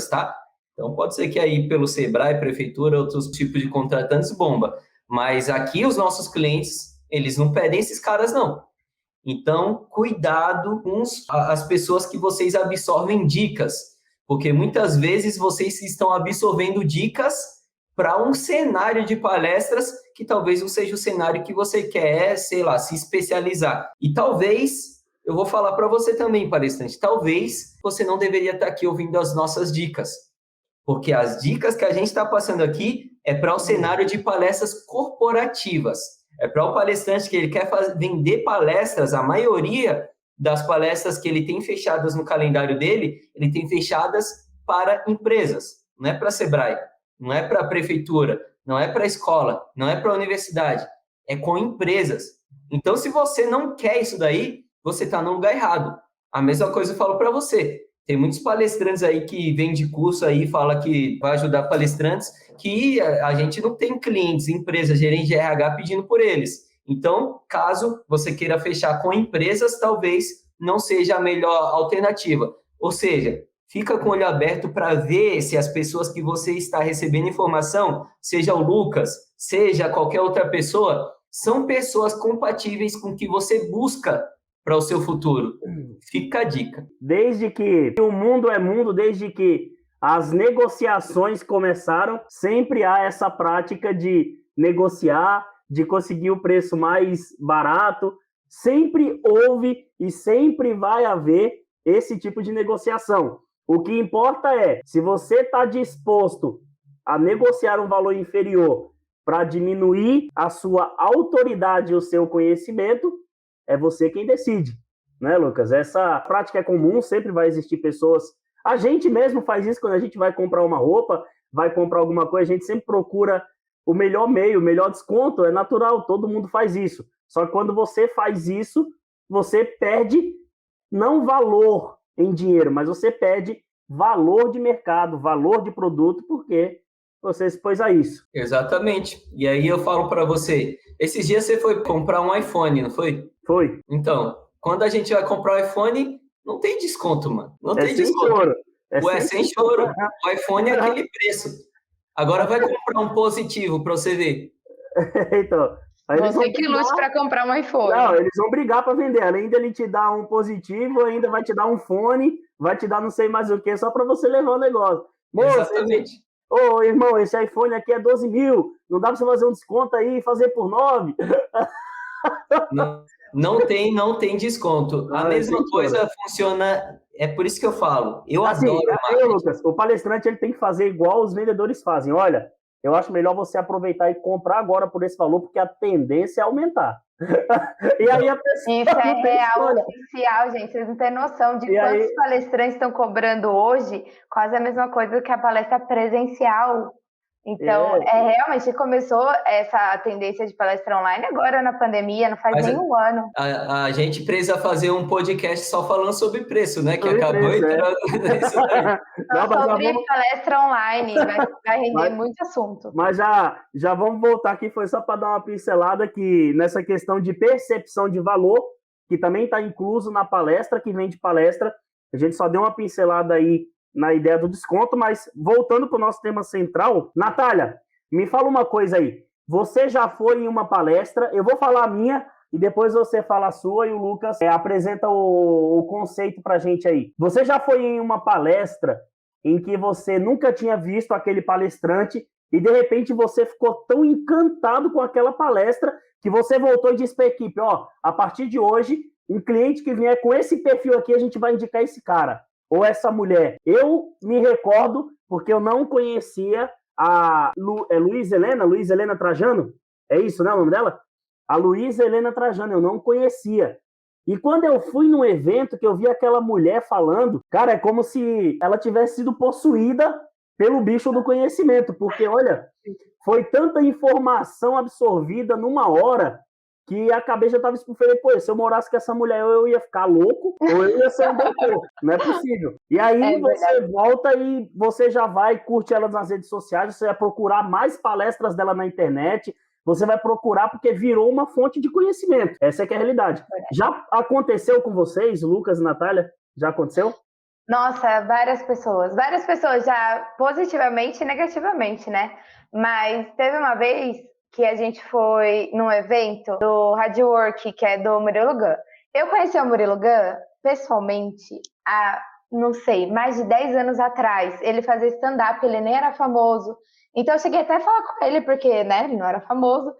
tá? Então pode ser que aí pelo Sebrae, Prefeitura, outros tipos de contratantes bomba, mas aqui os nossos clientes, eles não pedem esses caras não. Então, cuidado com as pessoas que vocês absorvem dicas, porque muitas vezes vocês estão absorvendo dicas para um cenário de palestras que talvez não seja o cenário que você quer, sei lá, se especializar. E talvez, eu vou falar para você também, palestrante, talvez você não deveria estar aqui ouvindo as nossas dicas, porque as dicas que a gente está passando aqui é para o cenário de palestras corporativas. É para o palestrante que ele quer vender palestras, a maioria das palestras que ele tem fechadas no calendário dele, ele tem fechadas para empresas, não é para Sebrae, não é para a prefeitura, não é para a escola, não é para a universidade, é com empresas. Então, se você não quer isso daí, você está no lugar errado. A mesma coisa eu falo para você. Tem muitos palestrantes aí que vendem curso aí, fala que vai ajudar palestrantes, que a gente não tem clientes, empresas, gerente de RH pedindo por eles. Então, caso você queira fechar com empresas, talvez não seja a melhor alternativa. Ou seja, fica com o olho aberto para ver se as pessoas que você está recebendo informação, seja o Lucas, seja qualquer outra pessoa, são pessoas compatíveis com o que você busca para o seu futuro. Fica a dica. Desde que o mundo é mundo, desde que as negociações começaram, sempre há essa prática de negociar, de conseguir o preço mais barato. Sempre houve e sempre vai haver esse tipo de negociação. O que importa é, se você está disposto a negociar um valor inferior para diminuir a sua autoridade e o seu conhecimento, é você quem decide, né, Lucas? Essa prática é comum, sempre vai existir pessoas... A gente mesmo faz isso quando a gente vai comprar uma roupa, vai comprar alguma coisa, a gente sempre procura o melhor meio, o melhor desconto, é natural, todo mundo faz isso. Só que quando você faz isso, você perde não valor em dinheiro, mas você perde valor de mercado, valor de produto, porque você se expôs a isso. Exatamente. E aí eu falo para você, esses dias você foi comprar um iPhone, não foi? Foi. Então, quando a gente vai comprar o iPhone, não tem desconto, mano. Não tem desconto. Choro. É sem choro. O iPhone é aquele preço. Agora vai comprar um positivo para você ver. Então, você que lute para comprar um iPhone. Não, eles vão brigar para vender. Além de ele te dar um positivo, ainda vai te dar um fone, vai te dar não sei mais o que, só para você levar o negócio. Moça, exatamente. Ô, irmão, esse iPhone aqui é 12 mil. Não dá para você fazer um desconto aí e fazer por 9? Não tem desconto. A mesma coisa funciona... É por isso que eu falo. Eu adoro marketing. Lucas, o palestrante ele tem que fazer igual os vendedores fazem. Olha, eu acho melhor você aproveitar e comprar agora por esse valor, porque a tendência é aumentar. E aí a pessoa isso é real oficial, gente. Vocês não têm noção de quantos palestrantes estão cobrando hoje, quase a mesma coisa que a palestra presencial. Então, realmente começou essa tendência de palestra online agora na pandemia, não faz nem um ano. A gente precisa fazer um podcast só falando sobre preço, né? Que acabou entrando nisso daí. Sobre palestra online, vai render muito assunto. Mas já vamos voltar aqui, foi só para dar uma pincelada que nessa questão de percepção de valor, que também está incluso na palestra, que vem de palestra, a gente só deu uma pincelada aí na ideia do desconto, mas voltando para o nosso tema central, Natália, me fala uma coisa aí. Você já foi em uma palestra, eu vou falar a minha e depois você fala a sua e o Lucas apresenta o conceito para a gente aí. Você já foi em uma palestra em que você nunca tinha visto aquele palestrante e de repente você ficou tão encantado com aquela palestra que você voltou e disse para a equipe, a partir de hoje, um cliente que vier com esse perfil aqui, a gente vai indicar esse cara ou essa mulher. Eu me recordo, porque eu não conhecia a Luísa Helena Trajano, é isso, né, o nome dela? A Luísa Helena Trajano, eu não conhecia. E quando eu fui num evento que eu vi aquela mulher falando, cara, é como se ela tivesse sido possuída pelo bicho do conhecimento, porque, olha, foi tanta informação absorvida numa hora que a cabeça já estava falei, pô, se eu morasse com essa mulher, eu ia ficar louco, ou eu ia ser um doutor. Não é possível. E aí você volta e você já vai, curte ela nas redes sociais, você vai procurar mais palestras dela na internet, você vai procurar porque virou uma fonte de conhecimento. Essa é que é a realidade. Já aconteceu com vocês, Lucas e Natália? Já aconteceu? Nossa, várias pessoas já positivamente e negativamente, né? Mas teve uma vez que a gente foi num evento do Hard Work, que é do Murilo Gun. Eu conheci o Murilo Gun pessoalmente há, não sei, mais de 10 anos atrás. Ele fazia stand-up, ele nem era famoso. Então eu cheguei até a falar com ele, porque, né, ele não era famoso.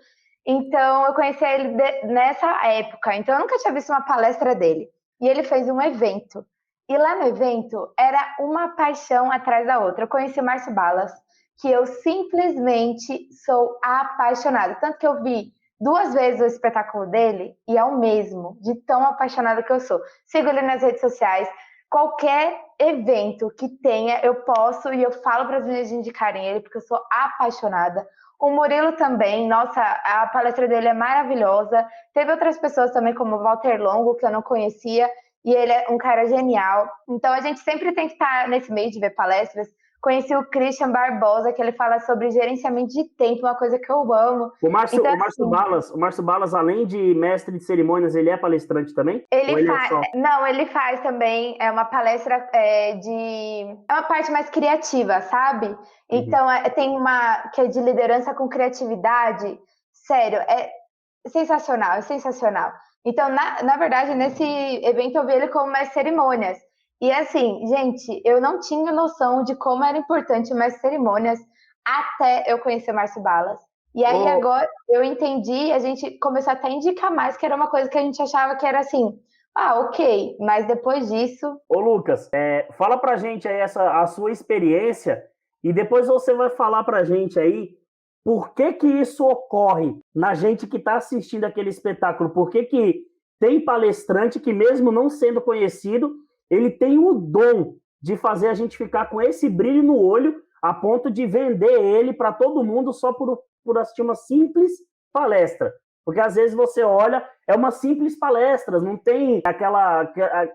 Então eu conheci ele nessa época. Então eu nunca tinha visto uma palestra dele. E ele fez um evento. E lá no evento era uma paixão atrás da outra. Eu conheci o Márcio Balas, que eu simplesmente sou apaixonada. Tanto que eu vi 2 vezes o espetáculo dele e é o mesmo, de tão apaixonada que eu sou. Sigo ele nas redes sociais. Qualquer evento que tenha, eu posto e eu falo para as meninas indicarem ele, porque eu sou apaixonada. O Murilo também, nossa, a palestra dele é maravilhosa. Teve outras pessoas também, como o Walter Longo, que eu não conhecia, e ele é um cara genial. Então a gente sempre tem que estar nesse meio de ver palestras. Conheci o Christian Barbosa, que ele fala sobre gerenciamento de tempo, uma coisa que eu amo. O Márcio Balas, além de mestre de cerimônias, ele é palestrante também? Não, ele faz também, é uma palestra é uma parte mais criativa, sabe? Então tem uma que é de liderança com criatividade. Sério, é sensacional, é sensacional. Então, na verdade, nesse evento eu vi ele como mestre de cerimônias. E assim, gente, eu não tinha noção de como era importante mais cerimônias até eu conhecer o Márcio Balas. E aí agora eu entendi, a gente começou até a indicar mais, que era uma coisa que a gente achava que era assim, ok, mas depois disso... Ô Lucas, fala pra gente aí a sua experiência e depois você vai falar pra gente aí por que isso ocorre na gente que tá assistindo aquele espetáculo, por que tem palestrante que mesmo não sendo conhecido, ele tem o dom de fazer a gente ficar com esse brilho no olho a ponto de vender ele para todo mundo só por assistir uma simples palestra. Porque às vezes você olha, é uma simples palestra, não tem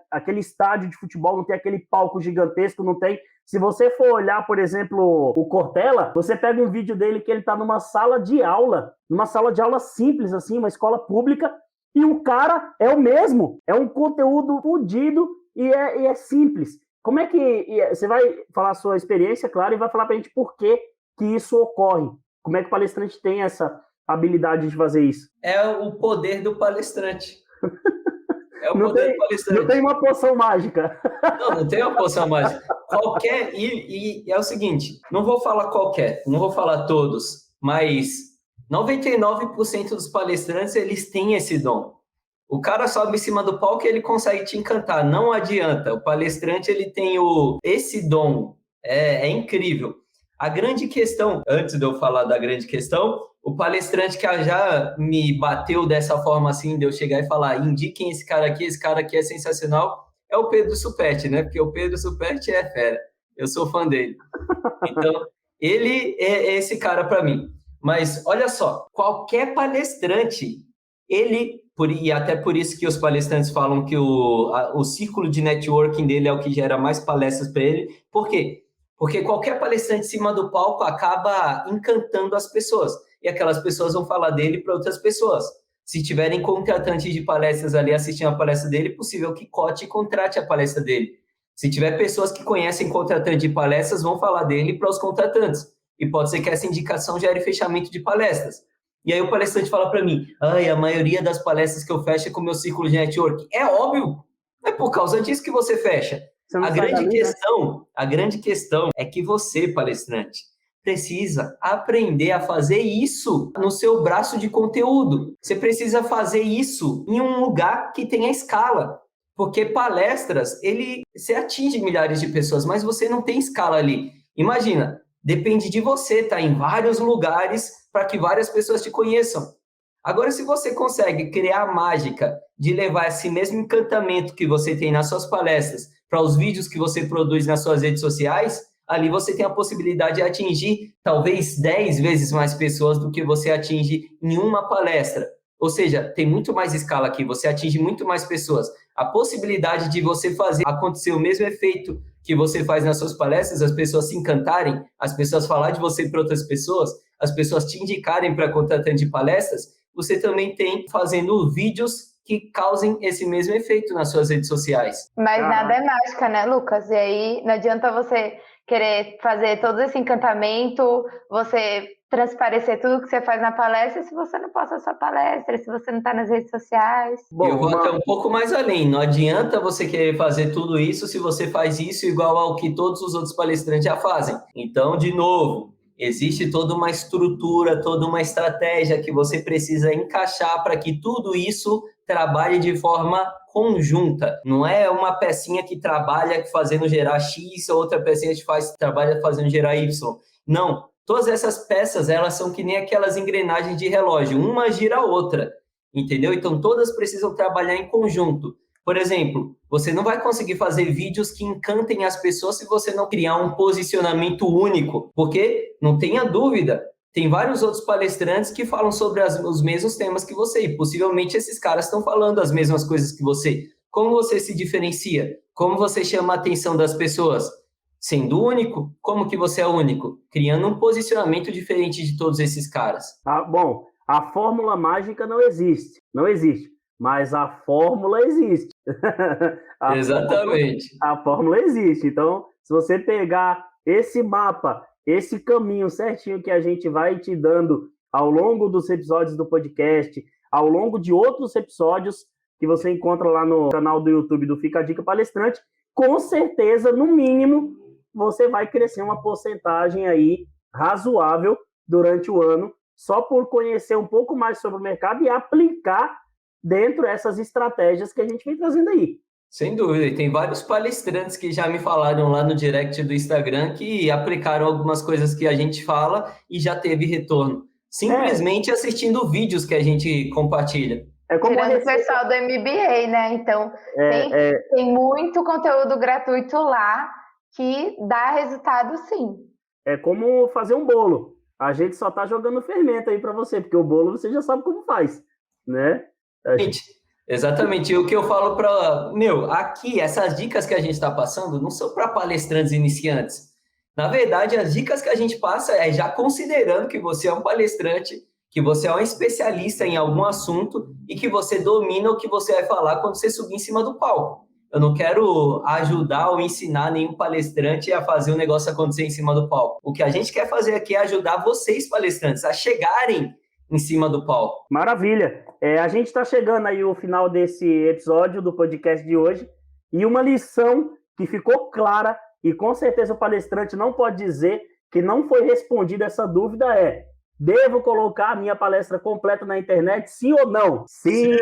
aquele estádio de futebol, não tem aquele palco gigantesco, não tem... Se você for olhar, por exemplo, o Cortella, você pega um vídeo dele que ele está numa sala de aula simples, assim, uma escola pública, e o cara é o mesmo, é um conteúdo fodido, e é simples. Como é que... Você vai falar a sua experiência, claro, e vai falar pra gente por que isso ocorre. Como é que o palestrante tem essa habilidade de fazer isso? É o poder do palestrante. É o poder do palestrante. Não tem uma poção mágica. Não tem uma poção mágica. E é o seguinte, não vou falar não vou falar todos, mas 99% dos palestrantes, eles têm esse dom. O cara sobe em cima do palco e ele consegue te encantar, não adianta. O palestrante, ele tem esse dom, é incrível. A grande questão, antes de eu falar da grande questão, o palestrante que já me bateu dessa forma assim, de eu chegar e falar, indiquem esse cara aqui é sensacional, é o Pedro Superti, né? Porque o Pedro Superti é fera, eu sou fã dele. Então, ele é esse cara para mim. Mas, olha só, qualquer palestrante, e até por isso que os palestrantes falam que o círculo de networking dele é o que gera mais palestras para ele. Por quê? Porque qualquer palestrante em cima do palco acaba encantando as pessoas. E aquelas pessoas vão falar dele para outras pessoas. Se tiverem contratantes de palestras ali assistindo a palestra dele, é possível que cote e contrate a palestra dele. Se tiver pessoas que conhecem contratantes de palestras, vão falar dele para os contratantes. E pode ser que essa indicação gere fechamento de palestras. E aí o palestrante fala para mim, a maioria das palestras que eu fecho é com o meu círculo de network. É óbvio, é por causa disso que você fecha. A grande questão é que você, palestrante, precisa aprender a fazer isso no seu braço de conteúdo. Você precisa fazer isso em um lugar que tenha escala. Porque palestras, você atinge milhares de pessoas, mas você não tem escala ali. Imagina, depende de você estar em vários lugares para que várias pessoas te conheçam. Agora, se você consegue criar a mágica de levar esse mesmo encantamento que você tem nas suas palestras para os vídeos que você produz nas suas redes sociais, ali você tem a possibilidade de atingir talvez 10 vezes mais pessoas do que você atinge em uma palestra. Ou seja, tem muito mais escala aqui, você atinge muito mais pessoas. A possibilidade de você fazer acontecer o mesmo efeito que você faz nas suas palestras, as pessoas se encantarem, as pessoas falarem de você para outras pessoas, as pessoas te indicarem para contratante de palestras, você também tem fazendo vídeos que causem esse mesmo efeito nas suas redes sociais. Mas nada é mágica, né, Lucas? E aí não adianta você querer fazer todo esse encantamento, você transparecer tudo que você faz na palestra se você não posta a sua palestra, se você não está nas redes sociais. Bom, eu vou até um pouco mais além. Não adianta você querer fazer tudo isso se você faz isso igual ao que todos os outros palestrantes já fazem. Então, de novo, existe toda uma estrutura, toda uma estratégia que você precisa encaixar para que tudo isso trabalhe de forma conjunta. Não é uma pecinha que trabalha fazendo gerar X, outra pecinha que trabalha fazendo gerar Y. Não. Todas essas peças, elas são que nem aquelas engrenagens de relógio. Uma gira a outra, entendeu? Então, todas precisam trabalhar em conjunto. Por exemplo, você não vai conseguir fazer vídeos que encantem as pessoas se você não criar um posicionamento único. Porque, não tenha dúvida, tem vários outros palestrantes que falam sobre os mesmos temas que você. E possivelmente esses caras estão falando as mesmas coisas que você. Como você se diferencia? Como você chama a atenção das pessoas? Sendo único, como que você é único? Criando um posicionamento diferente de todos esses caras. Bom, a fórmula mágica não existe, mas a fórmula existe. Exatamente. A fórmula existe. Então, se você pegar esse mapa, esse caminho certinho que a gente vai te dando ao longo dos episódios do podcast, ao longo de outros episódios que você encontra lá no canal do YouTube do Fica a Dica Palestrante, com certeza, no mínimo, você vai crescer uma porcentagem aí razoável durante o ano, só por conhecer um pouco mais sobre o mercado e aplicar dentro dessas estratégias que a gente vem trazendo aí. Sem dúvida, e tem vários palestrantes que já me falaram lá no direct do Instagram que aplicaram algumas coisas que a gente fala e já teve retorno, simplesmente assistindo vídeos que a gente compartilha. Tirando o pessoal do MBA, né? Então, tem muito conteúdo gratuito lá que dá resultado, sim. É como fazer um bolo. A gente só tá jogando fermento aí para você, porque o bolo você já sabe como faz, né? Exatamente. E o que eu falo aqui, essas dicas que a gente está passando não são para palestrantes iniciantes. Na verdade, as dicas que a gente passa é já considerando que você é um palestrante, que você é um especialista em algum assunto e que você domina o que você vai falar quando você subir em cima do palco. Eu não quero ajudar ou ensinar nenhum palestrante a fazer o negócio acontecer em cima do palco. O que a gente quer fazer aqui é ajudar vocês, palestrantes, a chegarem em cima do palco. Maravilha! A gente está chegando aí ao final desse episódio do podcast de hoje e uma lição que ficou clara e com certeza o palestrante não pode dizer que não foi respondida essa dúvida é: devo colocar a minha palestra completa na internet, sim ou não? Sim!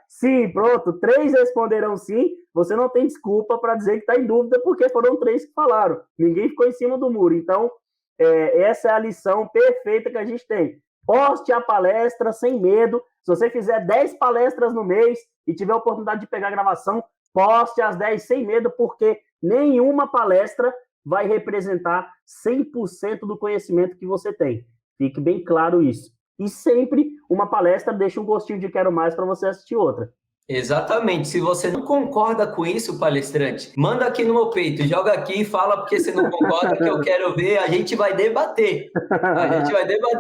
Sim, pronto. 3 responderão sim. Você não tem desculpa para dizer que está em dúvida, porque foram 3 que falaram. Ninguém ficou em cima do muro. Então, essa é a lição perfeita que a gente tem. Poste a palestra sem medo. Se você fizer 10 palestras no mês e tiver a oportunidade de pegar a gravação, poste as 10 sem medo, porque nenhuma palestra vai representar 100% do conhecimento que você tem. Fique bem claro isso. E sempre uma palestra deixa um gostinho de quero mais para você assistir outra. Exatamente. Se você não concorda com isso, palestrante, manda aqui no meu peito, joga aqui e fala porque você não concorda, que eu quero ver. A gente vai debater.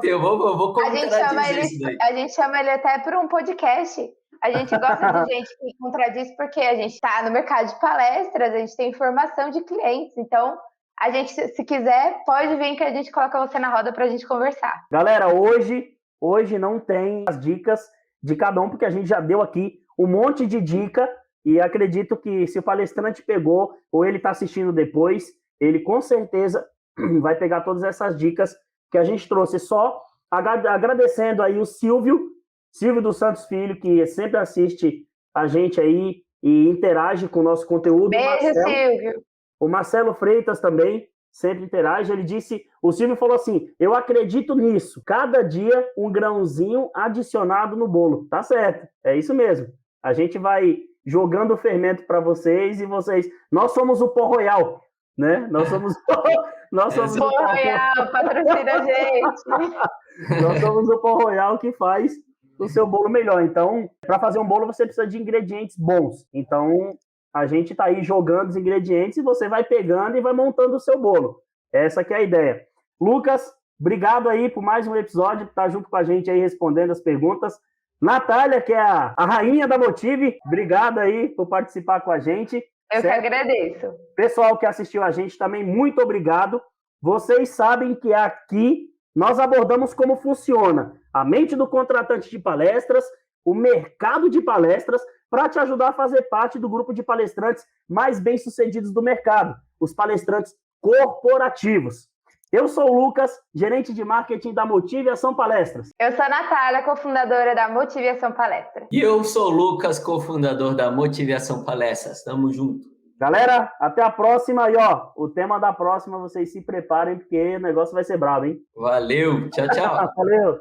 Eu vou contradizer isso daí. A gente chama ele até para um podcast. A gente gosta de gente que contradiz porque a gente está no mercado de palestras, a gente tem informação de clientes. Então, a gente, se quiser, pode vir que a gente coloca você na roda para a gente conversar. Galera, hoje não tem as dicas de cada um, porque a gente já deu aqui um monte de dica e acredito que se o palestrante pegou ou ele está assistindo depois, ele com certeza vai pegar todas essas dicas que a gente trouxe. Só agradecendo aí o Silvio dos Santos Filho, que sempre assiste a gente aí e interage com o nosso conteúdo. Beijo, Silvio! O Marcelo Freitas também sempre interage. O Silvio falou assim: eu acredito nisso. Cada dia um grãozinho adicionado no bolo. Tá certo, é isso mesmo. A gente vai jogando o fermento para vocês e vocês... Nós somos o pó royal. né? Nós somos Pão Royal, patrocina a gente. Nós somos o Pão Royal que faz o seu bolo melhor. Então, para fazer um bolo, você precisa de ingredientes bons. Então, a gente está aí jogando os ingredientes e você vai pegando e vai montando o seu bolo. Essa que é a ideia. Lucas, obrigado aí por mais um episódio, por estar junto com a gente aí respondendo as perguntas. Natália, que é a rainha da Motive, obrigado aí por participar com a gente. Eu que agradeço. Pessoal que assistiu a gente também, muito obrigado. Vocês sabem que aqui nós abordamos como funciona a mente do contratante de palestras, o mercado de palestras, para te ajudar a fazer parte do grupo de palestrantes mais bem-sucedidos do mercado, os palestrantes corporativos. Eu sou o Lucas, gerente de marketing da Motive Ação Palestras. Eu sou a Natália, cofundadora da Motive Ação Palestras. E eu sou o Lucas, cofundador da Motive Ação Palestras. Tamo junto. Galera, até a próxima. E ó, o tema da próxima, vocês se preparem, porque o negócio vai ser brabo, hein? Valeu, tchau, tchau. Valeu.